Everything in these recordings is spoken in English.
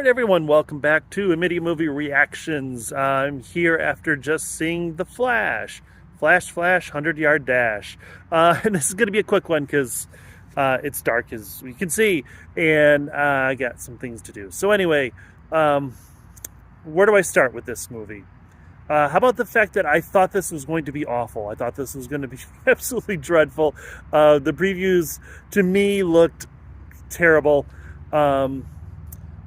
All right, everyone, welcome back to Immediate Movie Reactions. I'm here after just seeing The Flash. Flash, 100-yard dash. And this is going to be a quick one because it's dark, as you can see, and I got some things to do. So anyway, where do I start with this movie? How about the fact that I thought this was going to be awful? I thought this was going to be absolutely dreadful. The previews, to me, looked terrible.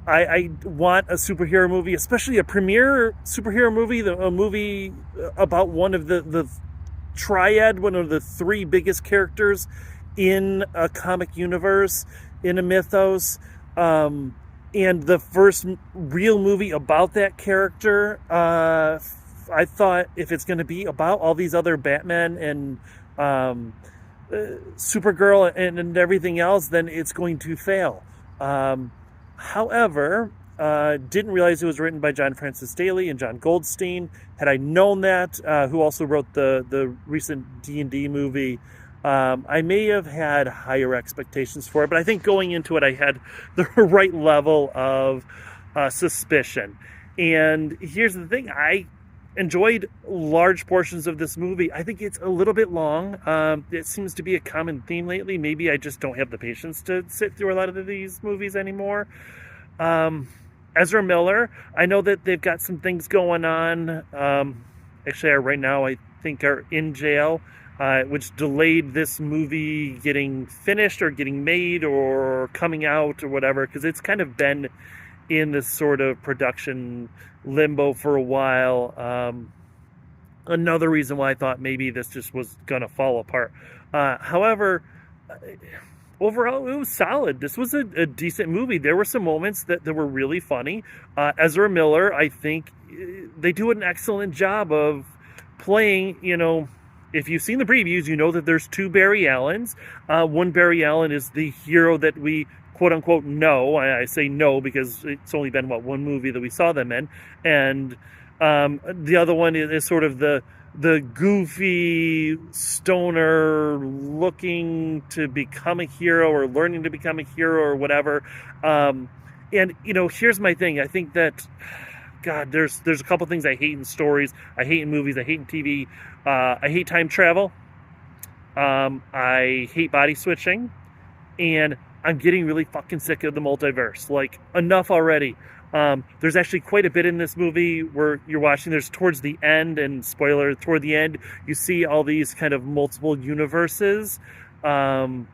I want a superhero movie, especially a premiere superhero movie, a movie about one of the triad, one of the three biggest characters in a comic universe, in a mythos, and the first real movie about that character. I thought if it's going to be about all these other Batman and Supergirl and everything else, then it's going to fail. However, didn't realize it was written by John Francis Daley and John Goldstein. Had I known that, who also wrote the recent D&D movie, I may have had higher expectations for it. But I think going into it, I had the right level of suspicion. And here's the thing. I enjoyed large portions of this movie. I think it's a little bit long. It seems to be a common theme lately. Maybe I just don't have the patience to sit through a lot of these movies anymore. Ezra Miller, I know that they've got some things going on. Actually, right now I think are in jail, which delayed this movie getting finished or getting made or coming out or whatever, because it's kind of been in this sort of production limbo for a while. Another reason why I thought maybe this just was gonna fall apart. However, overall it was solid. This was a decent movie. There were some moments that were really funny. Ezra Miller, I think they do an excellent job of playing, if you've seen the previews, you know that there's two Barry Allens. One Barry Allen is the hero that we quote unquote know. I say no because it's only been one movie that we saw them in, and the other one is sort of the goofy stoner looking to become a hero or learning to become a hero or whatever. And here's my thing. I think that God, there's a couple things I hate in stories, I hate in movies, I hate in TV. I hate time travel. I hate body switching, and I'm getting really fucking sick of the multiverse. Like, enough already. There's actually quite a bit in this movie where you're watching. There's towards the end, and spoiler, toward the end, you see all these kind of multiple universes. And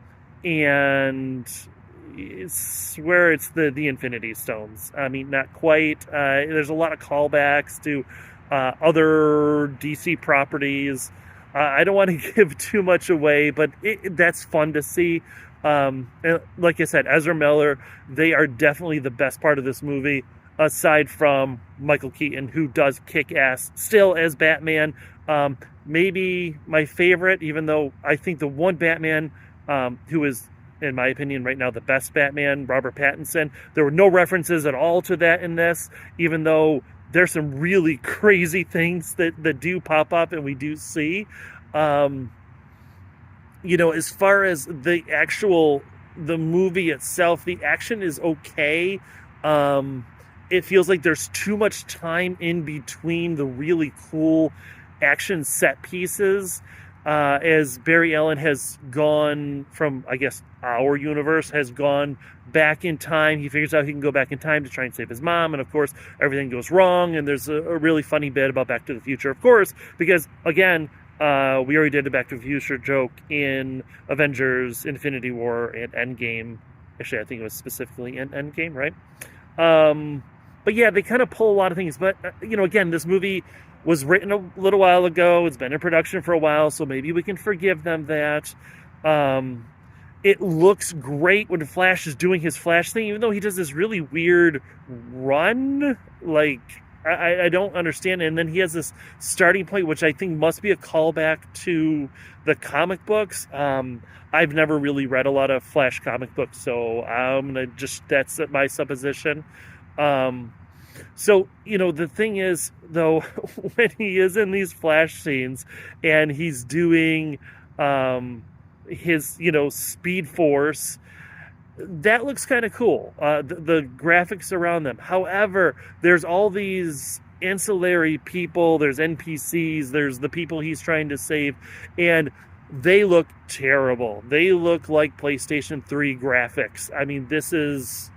it's where it's the Infinity Stones. I mean, not quite. There's a lot of callbacks to other DC properties. I don't want to give too much away, but that's fun to see. Like I said, Ezra Miller, they are definitely the best part of this movie, aside from Michael Keaton, who does kick ass still as Batman. Maybe my favorite, even though I think the one Batman who is, in my opinion, right now the best Batman, Robert Pattinson, there were no references at all to that in this, even though there's some really crazy things that do pop up and we do see. As far as the movie itself, the action is okay. It feels like there's too much time in between the really cool action set pieces. As Barry Allen has gone from, I guess, our universe, has gone back in time. He figures out he can go back in time to try and save his mom. And of course, everything goes wrong. And there's a really funny bit about Back to the Future, of course, because again, we already did a Back to the Future joke in Avengers, Infinity War, and Endgame. Actually, I think it was specifically in Endgame, right? But yeah, they kind of pull a lot of things. But, again, this movie was written a little while ago. It's been in production for a while, so maybe we can forgive them that. It looks great when Flash is doing his Flash thing, even though he does this really weird run. Like, I don't understand. And then he has this starting point, which I think must be a callback to the comic books. I've never really read a lot of Flash comic books, so I'm going to that's my supposition. So, the thing is, though, when he is in these Flash scenes and he's doing his, Speed Force, that looks kind of cool. The graphics around them. However, there's all these ancillary people. There's NPCs. There's the people he's trying to save, and they look terrible. They look like PlayStation 3 graphics. I mean, this is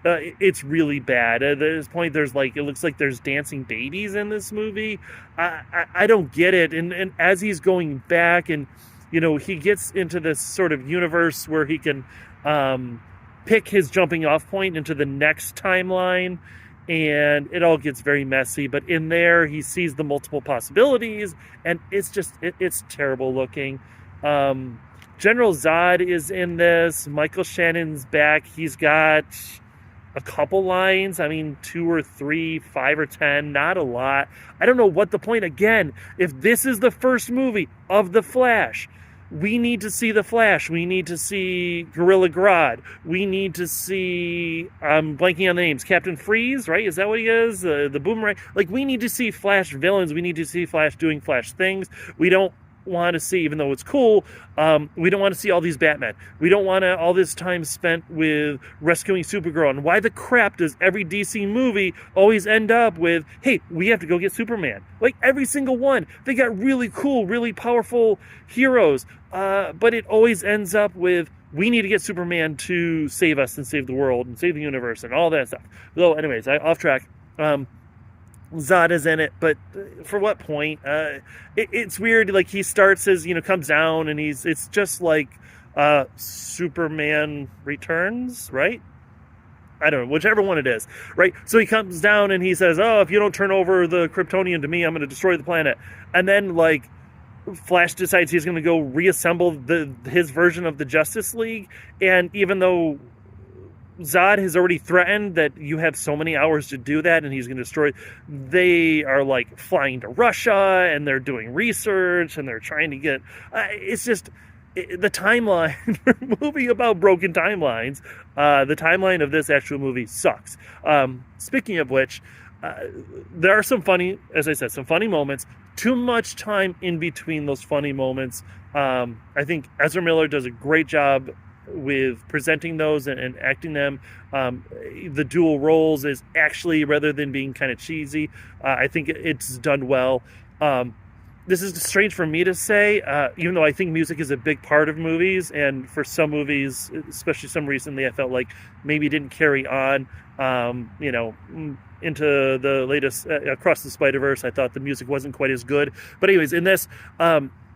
it's really bad. At this point, there's like, it looks like there's dancing babies in this movie. I don't get it. And as he's going back, and he gets into this sort of universe where he can pick his jumping off point into the next timeline, and it all gets very messy. But in there, he sees the multiple possibilities, and it's just it's terrible looking. General Zod is in this. Michael Shannon's back. He's got a couple lines. I mean, 2 or 3, 5 or 10, not a lot. I don't know what the point. Again, if this is the first movie of The Flash, we need to see The Flash. We need to see Gorilla Grodd. We need to see, I'm blanking on the names, Captain Freeze, right? Is that what he is? The Boomerang. Like, we need to see Flash villains. We need to see Flash doing Flash things. We don't want to see, even though it's cool, we don't want to see all these Batman. We don't want all this time spent with rescuing Supergirl. And why the crap does every DC movie always end up with, hey, we have to go get Superman? Like, every single one. They got really cool, really powerful heroes, but it always ends up with, we need to get Superman to save us and save the world and save the universe and all that stuff. Though, anyways, off track. Zod is in it, but for what point? It's weird. Like, he starts as, comes down, and it's just like Superman Returns, right? I don't know, whichever one it is, right? So he comes down and he says, oh, if you don't turn over the Kryptonian to me, I'm going to destroy the planet. And then, like, Flash decides he's going to go reassemble his version of the Justice League, and even though Zod has already threatened that you have so many hours to do that and he's going to destroy, they are like flying to Russia and they're doing research and they're trying to get, it's just, the timeline, movie about broken timelines, the timeline of this actual movie sucks. Speaking of which, there are some funny, as I said, some funny moments, too much time in between those funny moments. I think Ezra Miller does a great job with presenting those and acting them. The dual roles is actually, rather than being kind of cheesy, I think it's done well. This is strange for me to say, even though I think music is a big part of movies, and for some movies, especially some recently, I felt like maybe didn't carry on, into the latest Across the Spider-Verse. I thought the music wasn't quite as good. But anyways, in this,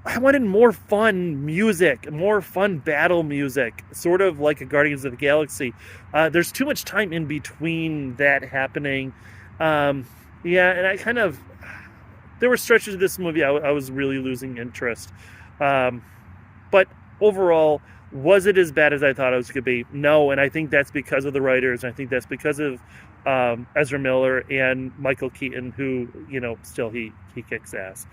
I wanted more fun music, more fun battle music, sort of like a Guardians of the Galaxy. There's too much time in between that happening. And there were stretches of this movie I was really losing interest. But overall, was it as bad as I thought it was going to be? No, and I think that's because of the writers. I think that's because of Ezra Miller and Michael Keaton, who, still he kicks ass.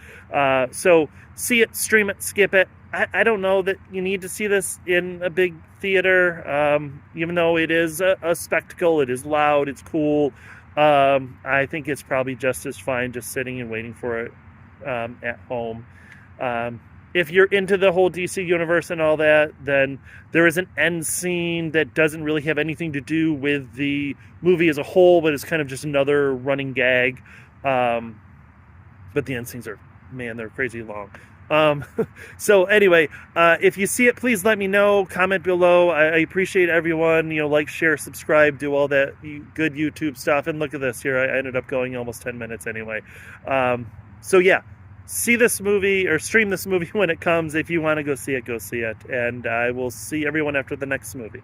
So see it, stream it, skip it. I don't know that you need to see this in a big theater, even though it is a spectacle. It is loud, it's cool. I think it's probably just as fine just sitting and waiting for it at home. If you're into the whole DC universe and all that, then there is an end scene that doesn't really have anything to do with the movie as a whole, but it's kind of just another running gag. But the end scenes are, they're crazy long. So anyway, if you see it, please let me know, comment below. I appreciate everyone, like, share, subscribe, do all that good YouTube stuff. And look at this here. I ended up going almost 10 minutes anyway. So yeah. See this movie or stream this movie when it comes. If you want to go see it, go see it. And I will see everyone after the next movie.